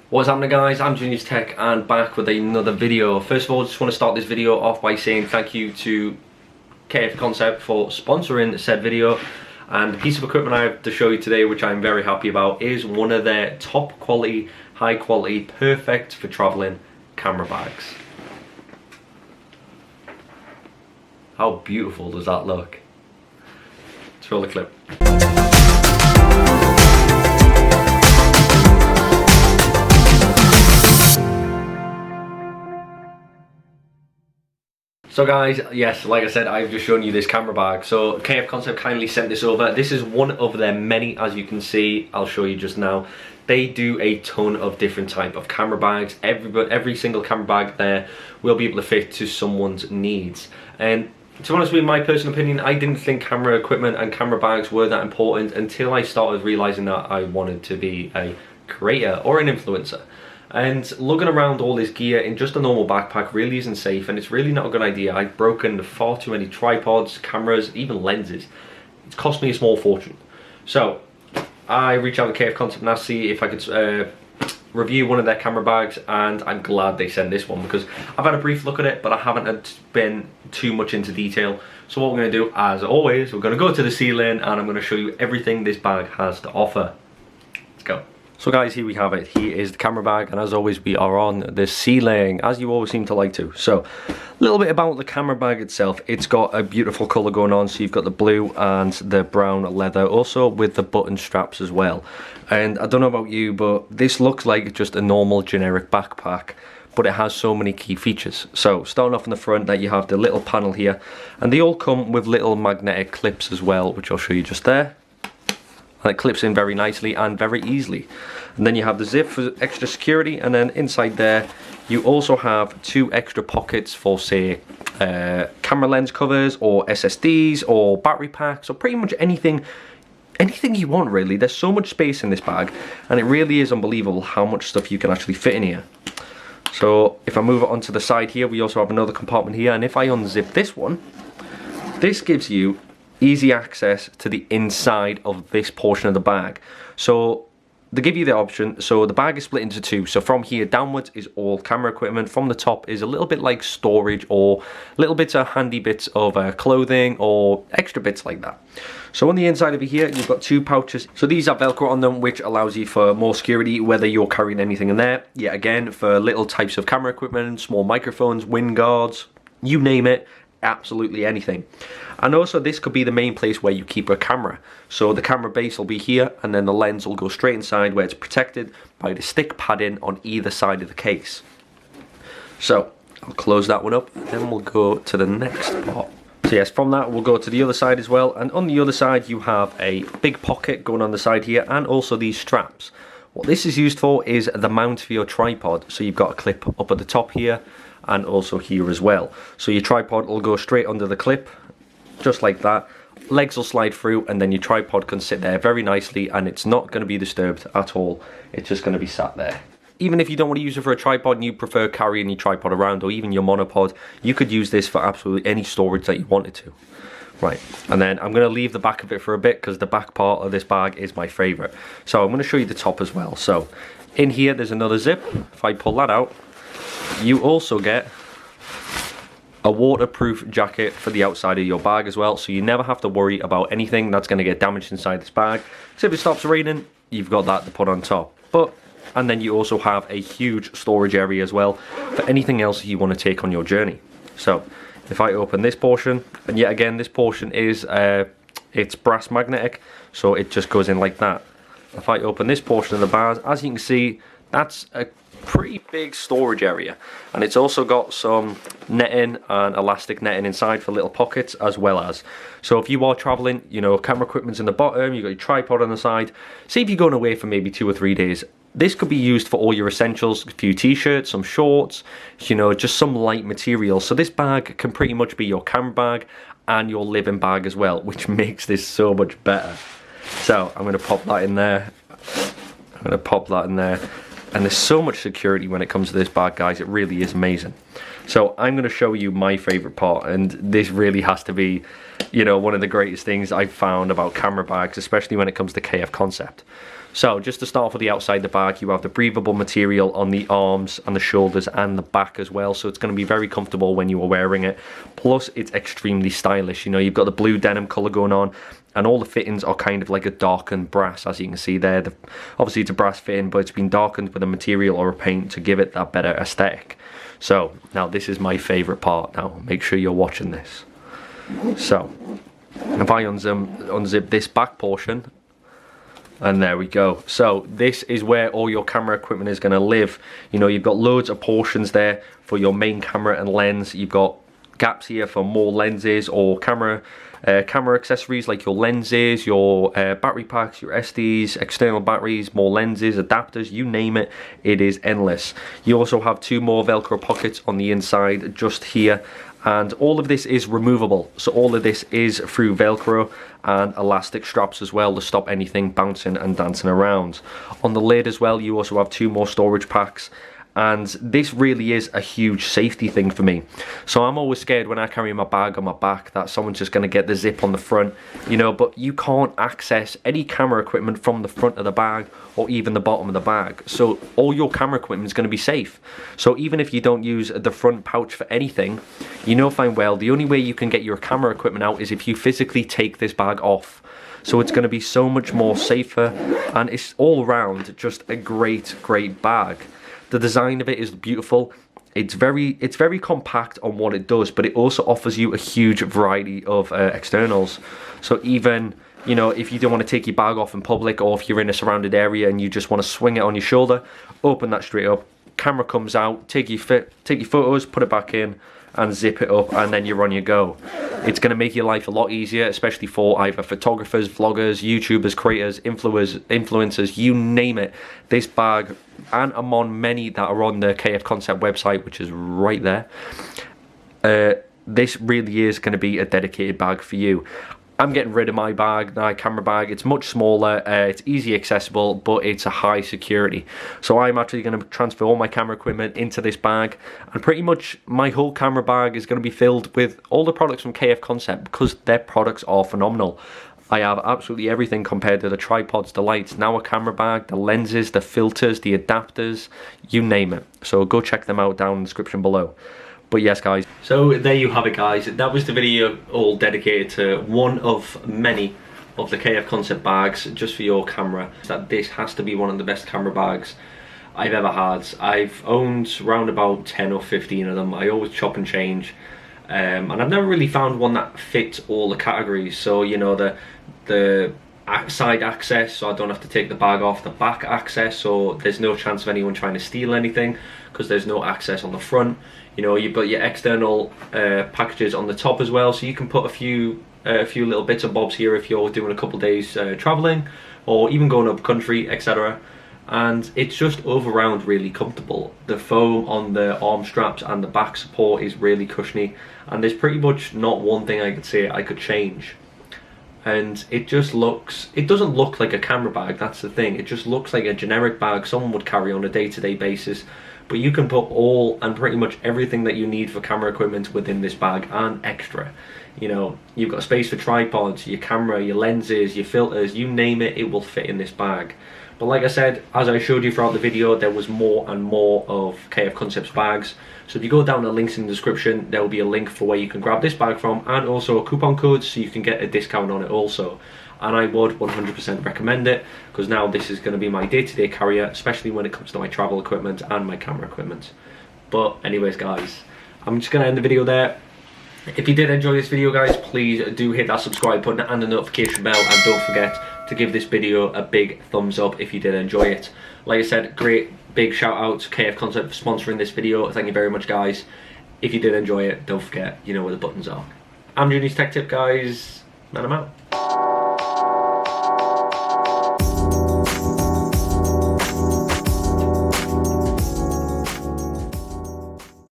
What's happening, guys? I'm Genius Tech and back with another video. First of all, just want to start this video off by saying thank you to K&F Concept for sponsoring said video. And the piece of equipment I have to show you today, which I'm very happy about, is one of their top quality, high quality, perfect for traveling camera bags. How beautiful does that look? Let's roll the clip. So guys, yes, like I said, I've just shown you this camera bag. So K&F Concept kindly sent this over. This is one of their many, as you can see. I'll show you just now. They do a ton of different type of camera bags. Every single camera bag there will be able to fit to someone's needs. And to be honest with you, my personal opinion, I didn't think camera equipment and camera bags were that important until I started realizing that I wanted to be a creator or an influencer. And lugging around all this gear in just a normal backpack really isn't safe, and it's really not a good idea. I've broken far too many tripods, cameras, even lenses. It's cost me a small fortune. So I reached out to K&F Concept and asked to see if I could review one of their camera bags, and I'm glad they sent this one because I've had a brief look at it, but I haven't been too much into detail. So what we're going to do, as always, we're going to go to the ceiling and I'm going to show you everything this bag has to offer. Let's go. So guys, here we have it. Here is the camera bag, and as always we are on the ceiling, as you always seem to like to. So a little bit about the camera bag itself. It's got a beautiful colour going on, so you've got the blue and the brown leather, also with the button straps as well. And I don't know about you, but this looks like just a normal generic backpack, but it has so many key features. So starting off in the front, that you have the little panel here, and they all come with little magnetic clips as well, which I'll show you just there. And it clips in very nicely and very easily. And then you have the zip for extra security, and then inside there you also have two extra pockets for, say, camera lens covers or SSDs or battery packs or pretty much anything you want, really. There's so much space in this bag, and it really is unbelievable how much stuff you can actually fit in here. So if I move it onto the side here, we also have another compartment here, and if I unzip this one, this gives you easy access to the inside of this portion of the bag. So they give you the option, so the bag is split into two. So from here downwards is all camera equipment. From the top is a little bit like storage or little bits of handy bits of clothing or extra bits like that. So on the inside over here you've got two pouches. So these have Velcro on them, which allows you for more security whether you're carrying anything in there. Yet again, for little types of camera equipment, small microphones, wind guards, you name it, absolutely anything. And also this could be the main place where you keep a camera. So the camera base will be here, and then the lens will go straight inside where it's protected by the stick padding on either side of the case. So I'll close that one up, and then we'll go to the next part. So yes, from that we'll go to the other side as well, and on the other side you have a big pocket going on the side here, and also these straps. What this is used for is the mount for your tripod. So you've got a clip up at the top here and also here as well. So your tripod will go straight under the clip, just like that. Legs will slide through, and then your tripod can sit there very nicely, and it's not going to be disturbed at all. It's just going to be sat there. Even if you don't want to use it for a tripod and you prefer carrying your tripod around, or even your monopod, you could use this for absolutely any storage that you wanted to. Right, and then I'm going to leave the back of it for a bit because the back part of this bag is my favourite. So I'm going to show you the top as well. So in here there's another zip. If I pull that out, you also get a waterproof jacket for the outside of your bag as well, so you never have to worry about anything that's going to get damaged inside this bag. So if it stops raining, you've got that to put on top. And then you also have a huge storage area as well for anything else you want to take on your journey. So if I open this portion, and yet again this portion is it's brass magnetic, so it just goes in like that. If I open this portion of the bars, as you can see, that's a pretty big storage area, and it's also got some netting and elastic netting inside for little pockets as well as. So if you are traveling, you know, camera equipment's in the bottom, you've got your tripod on the side. Say if you're going away for maybe 2 or 3 days, this could be used for all your essentials, a few t-shirts, some shorts, you know, just some light material. So this bag can pretty much be your camera bag and your living bag as well, which makes this so much better. So I'm going to pop that in there. I'm going to pop that in there. And there's so much security when it comes to this bag, guys. It really is amazing. So I'm going to show you my favorite part, and this really has to be, you know, one of the greatest things I've found about camera bags, especially when it comes to K&F Concept. So just to start off with the outside the bag, you have the breathable material on the arms and the shoulders and the back as well, so it's going to be very comfortable when you are wearing it. Plus it's extremely stylish. You know, you've got the blue denim colour going on, and all the fittings are kind of like a darkened brass, as you can see there. Obviously it's a brass fitting, but it's been darkened with a material or a paint to give it that better aesthetic. So now this is my favourite part. Now make sure you're watching this. So if I unzip this back portion, and there we go. So this is where all your camera equipment is going to live. You know, you've got loads of portions there for your main camera and lens. You've got gaps here for more lenses or camera accessories like your lenses, your battery packs, your SDs, external batteries, more lenses, adapters, you name it, it is endless. You also have 2 more Velcro pockets on the inside just here, and all of this is removable. So all of this is through Velcro and elastic straps as well to stop anything bouncing and dancing around. On the lid as well, you also have 2 more storage packs. And this really is a huge safety thing for me. So I'm always scared when I carry my bag on my back that someone's just going to get the zip on the front, you know, but you can't access any camera equipment from the front of the bag or even the bottom of the bag. So all your camera equipment is going to be safe. So even if you don't use the front pouch for anything, you know fine well, the only way you can get your camera equipment out is if you physically take this bag off. So it's going to be so much more safer, and it's all around just a great bag. The design of it is beautiful. It's very compact on what it does, but it also offers you a huge variety of externals. So even, you know, if you don't want to take your bag off in public, or if you're in a surrounded area and you just want to swing it on your shoulder, open that straight up, camera comes out, take your photos, put it back in and zip it up, and then you're on your go. It's going to make your life a lot easier, especially for either photographers, vloggers, YouTubers, creators, influencers, you name it. This bag, and among many that are on the K&F Concept website, which is right there, this really is going to be a dedicated bag for you. I'm getting rid of my bag, my camera bag. It's much smaller, it's easy accessible, but it's a high security. So I'm actually going to transfer all my camera equipment into this bag, and pretty much my whole camera bag is going to be filled with all the products from K&F Concept, because their products are phenomenal. I have absolutely everything compared to the tripods, the lights, now a camera bag, the lenses, the filters, the adapters, you name it. So go check them out down in the description below. But yes guys, so there you have it guys. That was the video all dedicated to one of many of the K&F Concept bags just for your camera. That this has to be one of the best camera bags I've ever had. I've owned around about 10 or 15 of them. I always chop and change, and I've never really found one that fits all the categories. So you know, the side access, so I don't have to take the bag off, the back access, so there's no chance of anyone trying to steal anything because there's no access on the front. You know, you've got your external packages on the top as well, so you can put a few little bits and bobs here if you're doing a couple days traveling or even going up country, etc. And it's just over round really comfortable. The foam on the arm straps and the back support is really cushiony, and there's pretty much not one thing I could say I could change. And it just looks, it doesn't look like a camera bag, that's the thing. It just looks like a generic bag someone would carry on a day-to-day basis. But you can put all and pretty much everything that you need for camera equipment within this bag and extra. You know, you've got space for tripods, your camera, your lenses, your filters, you name it, it will fit in this bag. But like I said, as I showed you throughout the video, there was more and more of K&F Concepts bags. So if you go down the links in the description, there will be a link for where you can grab this bag from, and also a coupon code so you can get a discount on it also. And I would 100% recommend it, because now this is going to be my day-to-day carrier, especially when it comes to my travel equipment and my camera equipment. But anyways guys, I'm just going to end the video there. If you did enjoy this video guys, please do hit that subscribe button and the notification bell, and don't forget to give this video a big thumbs up if you did enjoy it. Like I said, great big shout out to K&F Concept for sponsoring this video. Thank you very much guys. If you did enjoy it, don't forget, you know where the buttons are. I'm Junior's Tech Tip guys, and I'm out.